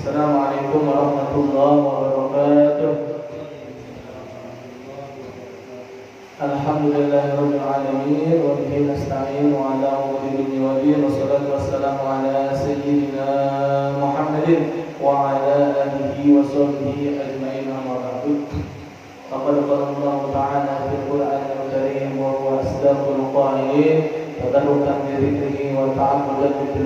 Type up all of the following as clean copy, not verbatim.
Assalamualaikum warahmatullahi wabarakatuh. Alhamdulillahirabbil alamin wa bihi nasta'in wa ala umuri dunya wa din wassalatu wassalamu ala sayyidina Muhammadin wa ala alihi wa sahbihi ajma'in amma ba'du. Faqad qala Allah ta'ala fil Qur'anil Karim wa huwa asdaqul qa'ilin tadarrukan bi dzikrihi wa ta'ammudan bi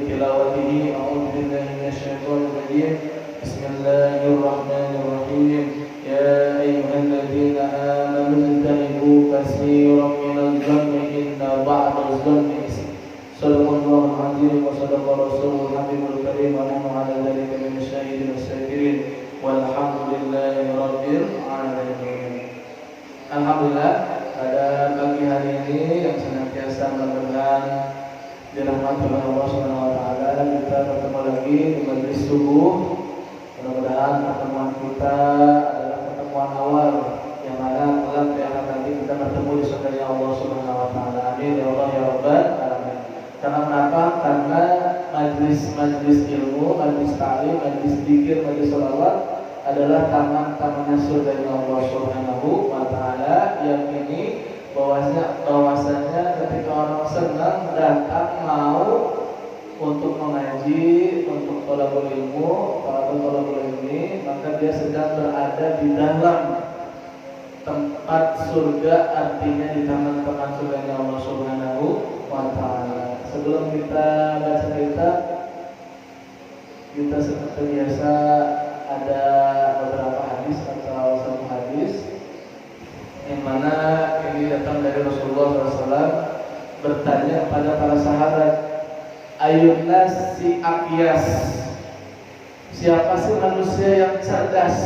tilawatihi a'udzu billahi minasyaitonir rajim. Bismillahirrahmanirrahim. Ya ayyuhalladzina amanu ijtanibu katsiran minadh dhanni inna ba'dadh dhanni ism. Shadaqallahul 'azim wa shadaqa rasulul habibul karim wa nahnu 'ala dzalika minasyahidin wasyakirin walhamdulillahi rabbil alamin. Alhamdulillah, pada pagi hari ini yang senantiasa mudah-mudahan dirahmati oleh Allah Subhanahu wa taala, kita bertemu lagi di majelis subuh. Mudah-mudahan pertemuan kita adalah pertemuan awal yang mana kelak di akhir nanti kita bertemu di surga Allah Subhanahu wa taala. Amin ya Allah ya rabbal alamin. Karena kenapa? Karena majelis ilmu, majelis ta'lim, majelis dzikir, majelis shalawat adalah taman-tamannya surga Allah Subhanahu wa taala. Yang ini bahwasanya ketika orang senang datang mau untuk mengaji, untuk thalabul ilmu, para thalabul ilmi, maka dia sedang berada di dalam tempat surga, artinya di taman-taman surga Allah Subhanahu wa taala. Sebelum kita baca kitab, kita seperti biasa ada beberapa hadis atau satu hadis yang mana ini datang dari Rasulullah SAW bertanya kepada para sahabat, ayun nasi aqyas, siapa sih manusia yang cerdas?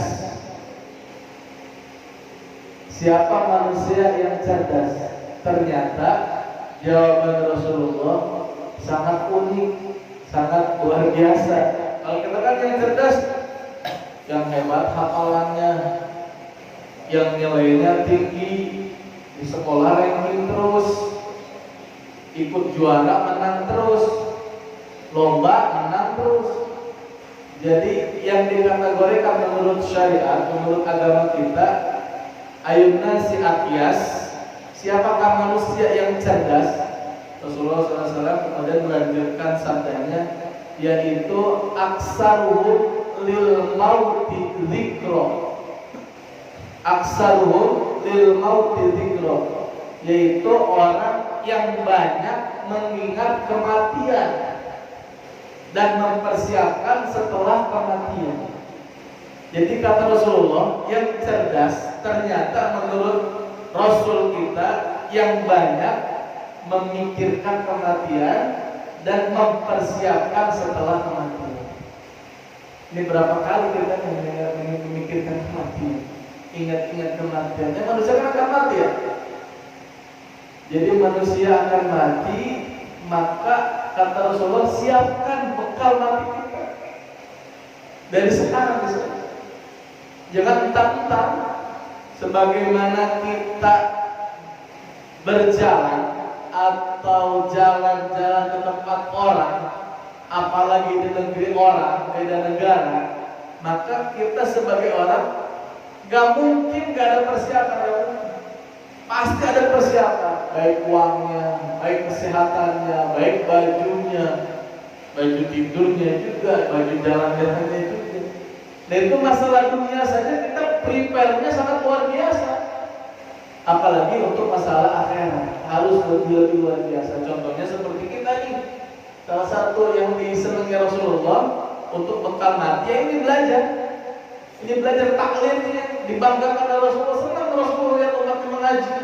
Siapa manusia yang cerdas? Ternyata jawaban Rasulullah sangat unik, sangat luar biasa. Kalau kita kan yang cerdas, yang hebat hafalannya, yang nilainya tinggi, di sekolah ranking terus, ikut juara menang terus, lomba menang terus. Jadi yang dikategorikan menurut syariat, menurut agama kita, ayunna si aqyas, siapakah manusia yang cerdas? Rasulullah SAW kemudian melanjutkan sabdanya, yaitu aksaruhum lil mauti dzikra. Aksaruhum lil mauti dzikra, yaitu orang yang banyak mengingat kematian dan mempersiapkan setelah kematian. Jadi kata Rasulullah, yang cerdas ternyata menurut Rasul kita yang banyak memikirkan kematian dan mempersiapkan setelah kematian. Ini berapa kali kita memikirkan kematian, ingat-ingat kematian. Manusia kan akan mati ya. Jadi manusia akan mati, maka kata Rasulullah siapkan bekal mati kita dari sekarang. Jangan mentang-mentang sebagaimana kita berjalan atau jalan-jalan ke tempat orang, apalagi di negeri orang, beda negara, maka kita sebagai orang gak mungkin gak ada persiapan. Pasti ada persiapan, baik uangnya, baik kesehatannya, baik bajunya, baju tidurnya juga, baju jalan-jalannya juga. Dan itu masalah dunia saja kita prepare-nya sangat luar biasa. Apalagi untuk masalah akhirat harus lebih luar biasa. Contohnya seperti kita nih, salah satu yang disenangi Rasulullah untuk bekal mati, ya ini belajar. Ini belajar taklim ini dibanggakan oleh Rasulullah. Senang Rasulullah lihat umatnya mengaji,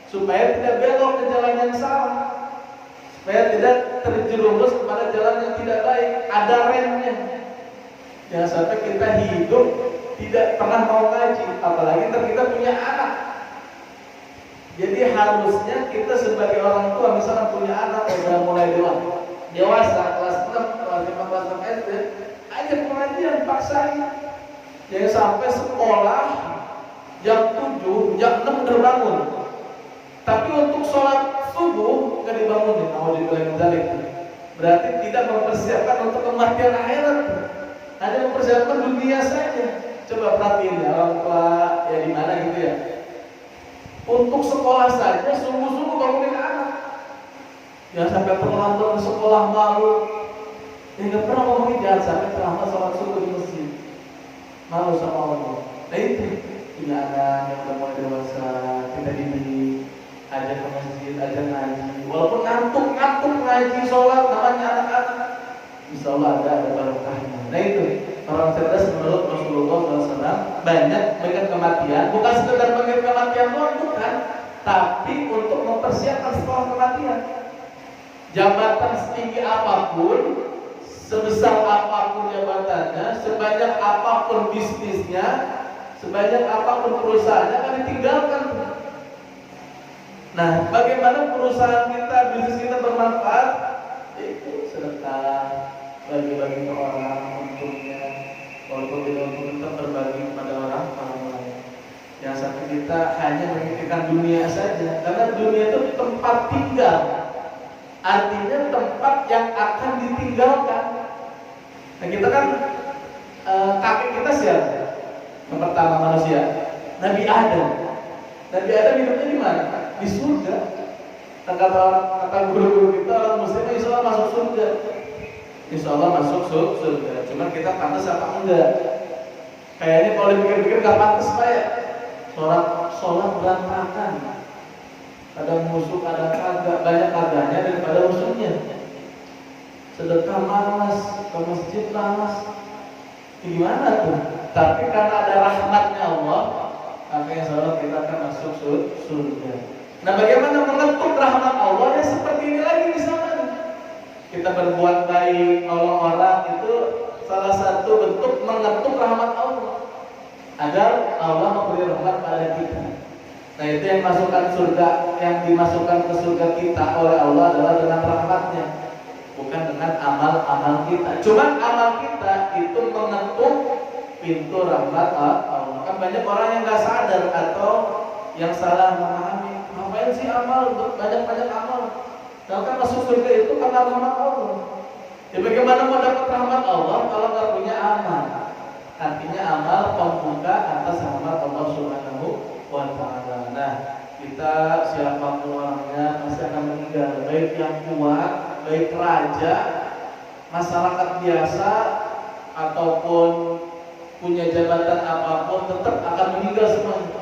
supaya tidak belok ke jalan yang salah, supaya tidak terjerumus kepada jalan yang tidak baik. Ada remnya. Jangan sampai kita hidup tidak pernah mau ngaji, apalagi kita punya anak. Jadi harusnya kita sebagai orang tua, misalnya punya anak udah mulai dewasa, kelas 6, kelas 5, kelas 6 SD, ajak pengajian, paksain. Jangan sampai sekolah jam 7, jam 6 udah bangun, tapi untuk sholat subuh nggak dibangunin. Alhamdulillah. Berarti tidak mempersiapkan untuk kematian akhirat, hanya mempersiapkan dunia saja. Coba perhatiin ya, orang tua ya di mana gitu ya. Untuk sekolah saja sungguh-sungguh bangunin anak. Jangan sampai terlambat ke sekolah malu. Ya nggak pernah ngomongin jangan sampai terlambat sholat subuh di masjid. Malu sama Allah. Nah itu, punya anak yang udah mulai dewasa, kita didik, ajak ke masjid, ajak ngaji. Walaupun ngantuk ngaji sholat, namanya anak-anak, insya Allah ada barokahnya. Nah itu, orang cerdas menurut Rasulullah SAW banyak mengingat kematian, bukan sekedar mengingat kematian doang, bukan, tapi untuk mempersiapkan setelah kematian. Jabatan setinggi apapun, sebesar apapun jabatannya, sebanyak apapun bisnisnya, sebanyak apapun perusahaannya akan ditinggalkan. Nah, bagaimana perusahaan kita, bisnis kita bermanfaat? Itu sedekah, bagi-bagi ke orang, untungnya, walaupun tidak untuk berbagi kepada orang lain. Jangan sampai kita hanya memikirkan dunia saja, karena dunia itu tempat tinggal. Artinya tempat yang akan ditinggalkan. Nah kita kan kakek kita siapa? Yang pertama manusia, Nabi Adam. Nabi Adam hidupnya di mana? Di surga. Kata guru-guru kita orang Muslim, insya Allah masuk surga. Insya Allah masuk surga. Cuman kita pantas apa enggak? Kayaknya kalau dipikir-pikir nggak pantas Pak ya. Sholat berantakan. Ada musuh, ada kagak, banyak kagaknya daripada musuhnya. Sedekah malas, ke masjid malas. Gimana tuh? Tapi karena ada rahmatnya Allah, makanya insya kita akan masuk surga. Nah bagaimana mengetuk rahmat Allah? Ya seperti ini lagi misalnya. Kita berbuat baik, nolong orang, itu salah satu bentuk mengetuk rahmat Allah. Agar Allah memberi rahmat pada kita. Nah itu yang masukkan surga, yang dimasukkan ke surga kita oleh Allah adalah dengan rahmatnya, bukan dengan amal-amal kita. Cuman amal kita itu mengetuk pintu rahmat Allah. Kan banyak orang yang nggak sadar atau yang salah memahami. Ngapain sih amal? Banyak-banyak amal. Kalau kan masuk surga itu karena rahmat Allah. Ya bagaimana mau dapat rahmat Allah kalau nggak punya amal? Artinya amal pembuka atas rahmat Allah Subhanahu wa ta'ala. Nah, kita siapapun orangnya pasti akan meninggal. Baik yang kuat, baik raja, masyarakat biasa, ataupun punya jabatan apapun, tetap akan meninggal semuanya.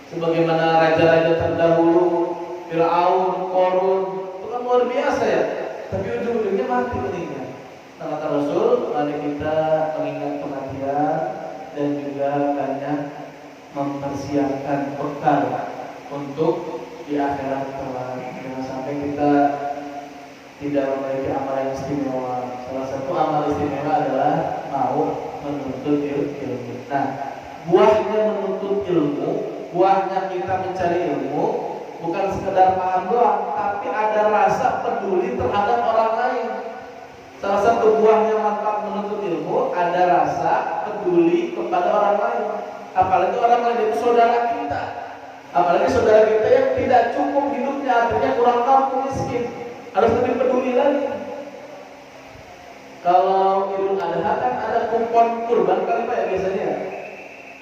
Sebagaimana raja-raja terdahulu, Fir'aun, Qarun, itu kan luar biasa ya. Tapi ujung-ujungnya mati meninggal. Nah, kata Rasul, mari kita mengingat kematian dan juga banyak mempersiapkan bekal untuk di akhirat kelak. Jangan sampai kita tidak memiliki amal yang istimewa. Salah satu amal istimewa adalah mau menuntut ilmu. Nah, buahnya menuntut ilmu, buahnya kita mencari ilmu, bukan sekedar paham doang, tapi ada rasa peduli terhadap orang lain. Salah satu buahnya manfaat menuntut ilmu, ada rasa peduli kepada orang lain. Apalagi orang lain itu saudara kita, apalagi saudara kita yang tidak cukup hidupnya, artinya kurang mampu, miskin, harus lebih peduli lagi. Kalau Idul Adha kan ada kupon kurban kali Pak ya biasanya,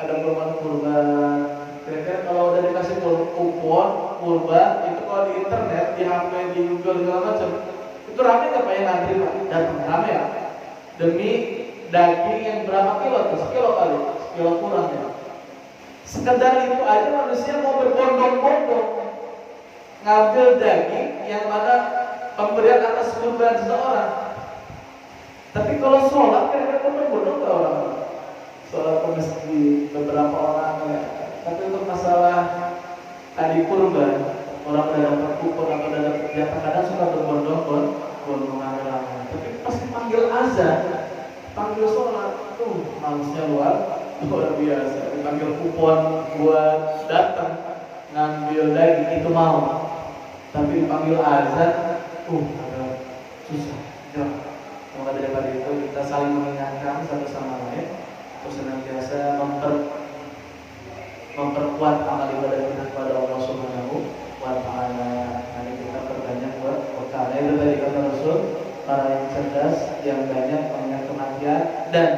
ada kurban kurban. Kira-kira kalau udah dikasih kupon kurban itu kalau di internet, di HP, di Google segala macam, itu rame nggak Pak yang ngantri Pak? Datang rame ya. Demi daging yang berapa kilo tuh? Sekilo kali, sekilo kurang ya. Sekedar itu aja manusia mau berbondong-bondong ngambil daging yang mana pemberian atas kurban seseorang. Tapi kalau sholat kira-kira berbondong nggak orang? Sholat ke masjid beberapa orang ya. Tapi untuk masalah tadi kurban, orang udah dapat kupon atau udah dapat jatah, kadang suka berbondong-bondong ramai-ramai. Tapi pasti panggil azan, panggil sholat, tuh malusnya luar biasa. Dipanggil kupon buat datang ngambil daging itu mau, tapi dipanggil azan, agak susah. Maka daripada itu kita saling mengingatkan satu sama lain, terus senantiasa memperkuat amal ibadah kita kepada Allah Subhanahu wa ta'ala. Nanti kita perbanyak buat bekal. Itu tadi kata Rasul, orang yang cerdas, yang banyak mengingat kematian dan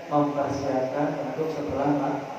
mempersiapkan untuk setelah mati.